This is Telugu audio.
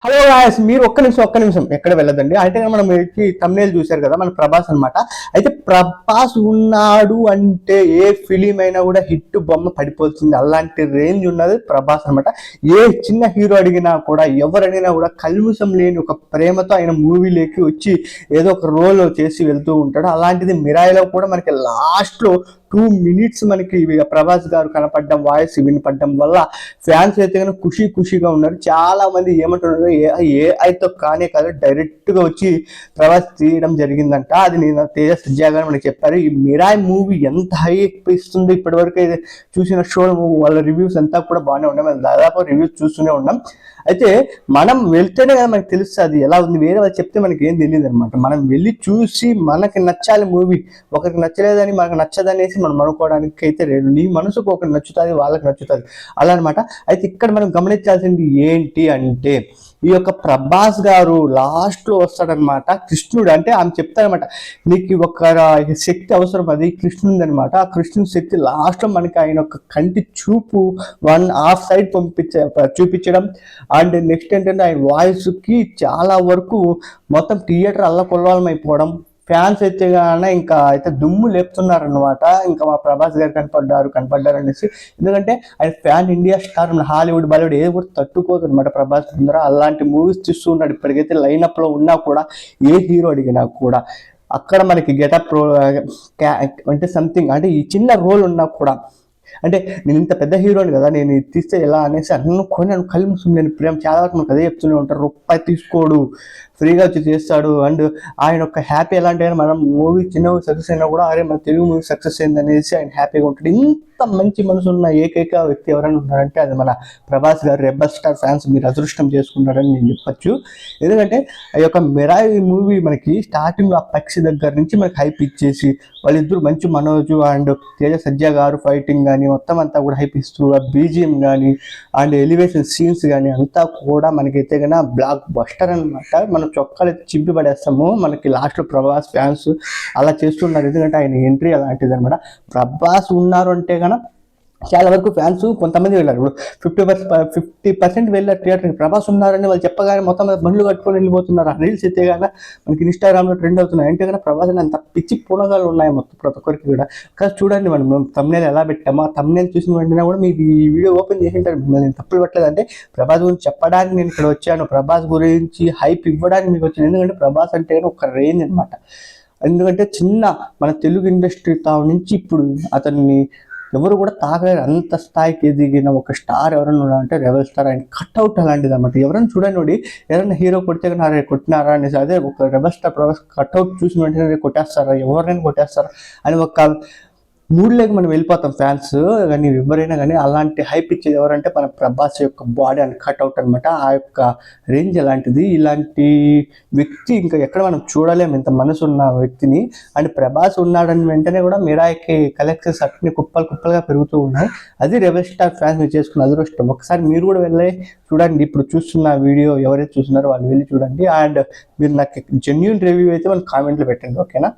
హలో గాయ్స్, మీరు ఒక్క నిమిషం ఎక్కడ వెళ్ళదండి. అయితే మనం తమ్నేల్ చూశారు కదా, మన ప్రభాస్ అనమాట. అయితే ప్రభాస్ ఉన్నాడు అంటే ఏ ఫిలిం అయినా కూడా హిట్ బొమ్మ పడిపోతుంది. అలాంటి రేంజ్ ఉన్నది ప్రభాస్ అనమాట. ఏ చిన్న హీరో అడిగినా కూడా, ఎవరు అడిగినా కూడా కల్ముషం లేని ఒక ప్రేమతో ఆయన మూవీలోకి వచ్చి ఏదో ఒక రోల్ చేసి వెళ్తూ ఉంటాడు. అలాంటిది మిరాయిలో కూడా మనకి లాస్ట్లో 2 minutes మనకి ప్రభాస్ గారు కనపడడం, వాయిస్ వినపడడం వల్ల ఫ్యాన్స్ అయితే కనుక ఖుషీగా ఉన్నారు. చాలా మంది ఏమంటున్నారు, ఏఐతో కానే కాదు డైరెక్ట్ గా వచ్చి ప్రభాస్ తీయడం జరిగిందంట. అది నేను తేజ సజ్జా గారు మనకి చెప్పారు. ఈ మిరాయ్ మూవీ ఎంత హైప్ ఇస్తుందో ఇప్పటివరకు చూసిన షో వాళ్ళ రివ్యూస్ అంతా కూడా బాగానే ఉన్నాయి. మనం దాదాపు రివ్యూస్ చూస్తూనే ఉన్నాం. అయితే మనం వెళ్తేనే కదా మనకి తెలుస్తుంది ఎలా ఉంది. వేరే వాళ్ళు చెప్తే మనకి ఏం తెలియదు అనమాట. మనం వెళ్ళి చూసి మనకి నచ్చాలి మూవీ. ఒకరికి నచ్చలేదని మనకు నచ్చదనేసి మనం అనుకోవడానికి అయితే లేదు. నీ మనసుకు ఒకరికి నచ్చుతుంది, వాళ్ళకి నచ్చుతుంది అలా అనమాట. అయితే ఇక్కడ మనం గమనించాల్సింది ఏంటి అంటే, ఈ యొక్క ప్రభాస్ గారు లాస్ట్ లో వస్తాడనమాట. కృష్ణుడు అంటే ఆమె చెప్తారనమాట, నీకు ఒక శక్తి అవసరం, అది కృష్ణుడు అనమాట. ఆ కృష్ణుడి శక్తి లాస్ట్ లో మనకి ఆయన ఒక కంటి చూపు 1/2 సైడ్ చూపించడం. అండ్ నెక్స్ట్ ఏంటంటే ఆయన వాయిస్ కి చాలా వరకు మొత్తం థియేటర్ అల్లకొల్లాలం అయిపోవడం. ఫ్యాన్స్ అయితే కానీ ఇంకా అయితే దుమ్ము లేపుతున్నారనమాట. ఇంకా మా ప్రభాస్ గారు కనపడ్డారు అనేసి. ఎందుకంటే ఆయన fan India star, Hollywood Bollywood ఏది కూడా తట్టుకోదు అనమాట ప్రభాస్ ముందర. అలాంటి మూవీస్ తీస్తూ ఉన్నాడు. ఇప్పటికైతే లైనప్ లో ఉన్నా కూడా, ఏ హీరో అడిగినా కూడా అక్కడ మనకి గెటప్ అంటే సంథింగ్ అంటే ఈ చిన్న రోల్ ఉన్నా కూడా, అంటే నేను ఇంత పెద్ద హీరోని కదా, నేను తీస్తే ఎలా అనేసి అనుకొని కళ్ళు మూసుకుని నేను ప్రేమ చాలా వరకు మనకు అదే చెప్తూనే ఉంటారు. రూపాయి తీసుకోడు, ఫ్రీగా వచ్చి చేస్తాడు. అండ్ ఆయన ఒక హ్యాపీ ఎలాంటి అయినా, మనం మూవీ చిన్న సక్సెస్ అయినా కూడా అరే మన తెలుగు మూవీ సక్సెస్ అయింది అనేసి ఆయన హ్యాపీగా ఉంటాడు. ఇంత మంచి మనసు ఉన్న ఏకైక వ్యక్తి ఎవరైనా ఉన్నారంటే అది మన ప్రభాస్ గారు. రెబల్ స్టార్ ఫ్యాన్స్ మీరు అదృష్టం చేసుకున్నారని నేను చెప్పచ్చు. ఎందుకంటే ఆ యొక్క మిరాయి మూవీ మనకి స్టార్టింగ్ ఆ పక్షి దగ్గర నుంచి మనకి హైప్ ఇచ్చేసి, వాళ్ళిద్దరు మంచి మనోజు అండ్ తేజ సజ్జా గారు ఫైటింగ్ కానీ మొత్తం అంతా కూడా హైప్ ఇస్తూ, ఆ బీజిఎం కానీ అండ్ ఎలివేషన్ సీన్స్ కానీ అంతా కూడా మనకైతే కన్నా బ్లాక్ బస్టర్ అనమాట. మనం చొక్కాలు అయితే చింపి పడేస్తాము. మనకి లాస్ట్లో ప్రభాస్ ఫ్యాన్స్ అలా చేస్తున్నారు. ఎందుకంటే ఆయన ఎంట్రీ అలాంటిది అనమాట. ప్రభాస్ ఉన్నారు అంటే కన్నా చాలా వరకు ఫ్యాన్స్ కొంతమంది వెళ్ళారు. ఇప్పుడు 50% వెళ్ళారు థియేటర్కి. ప్రభాస్ ఉన్నారని వాళ్ళు చెప్పగానే మొత్తం బండ్లు కట్టుకొని వెళ్ళిపోతున్నారు. ఆ రీల్స్ అయితే కానీ మనకి ఇన్స్టాగ్రామ్లో ట్రెండ్ అవుతున్నాయి. అంటే కానీ ప్రభాస్ అంత పిచ్చి పునగాలు ఉన్నాయి మొత్తం ప్రతి ఒక్కరికి కూడా. కానీ చూడండి, మనం తమ్నేల్ ఎలా పెట్టామో, ఆ తమ్నేల్ చూసిన వెంటనే కూడా మీకు ఈ వీడియో ఓపెన్ చేసి ఉంటారు. నేను తప్పులు పెట్టలేదంటే ప్రభాస్ గురించి చెప్పడానికి నేను ఇక్కడ వచ్చాను, ప్రభాస్ గురించి హైప్ ఇవ్వడానికి మీకు వచ్చాను. ఎందుకంటే ప్రభాస్ అంటే ఒక రేంజ్ అనమాట. ఎందుకంటే చిన్న మన తెలుగు ఇండస్ట్రీ నుంచి ఇప్పుడు అతన్ని ఎవరు కూడా తాగలేరు. అంత స్థాయికి ఎదిగిన ఒక స్టార్ ఎవరైనా అంటే రెబల్ స్టార్. ఆయన కట్అవుట్ అలాంటిది అనమాట. ఎవరైనా చూడండి, ఎవరైనా హీరో కొడితే కానీ కొట్టినారా అనేసి, అదే ఒక రెబల్ స్టార్ ప్రభాస్ కట్అవుట్ చూసిన వెంటనే కొట్టేస్తారా, ఎవరైనా కొట్టేస్తారా అని ఒక మూడ్లోకి మనం వెళ్ళిపోతాం ఫ్యాన్స్. కానీ ఎవరైనా కానీ అలాంటి హైప్ ఇచ్చేది ఎవరంటే మన ప్రభాస్ యొక్క బాడీ అండ్ కట్అవుట్ అనమాట. ఆ యొక్క రేంజ్ అలాంటిది. ఇలాంటి వ్యక్తి ఇంకా ఎక్కడ మనం చూడలేము, ఇంత మనసు ఉన్న వ్యక్తిని. అండ్ ప్రభాస్ ఉన్నాడని వెంటనే కూడా మిరాయికి కలెక్షన్స్ అట్ని కుప్పలుగా పెరుగుతూ ఉన్నాయి. అది రెబల్ స్టార్ ఫ్యాన్స్ మీరు చేసుకున్న అదృష్టం. ఒకసారి మీరు కూడా వెళ్ళి చూడండి. ఇప్పుడు చూస్తున్న వీడియో ఎవరైతే చూస్తున్నారో వాళ్ళు వెళ్ళి చూడండి. అండ్ మీరు నాకు జెన్యూన్ రివ్యూ అయితే వాళ్ళు కామెంట్లో పెట్టండి, ఓకేనా.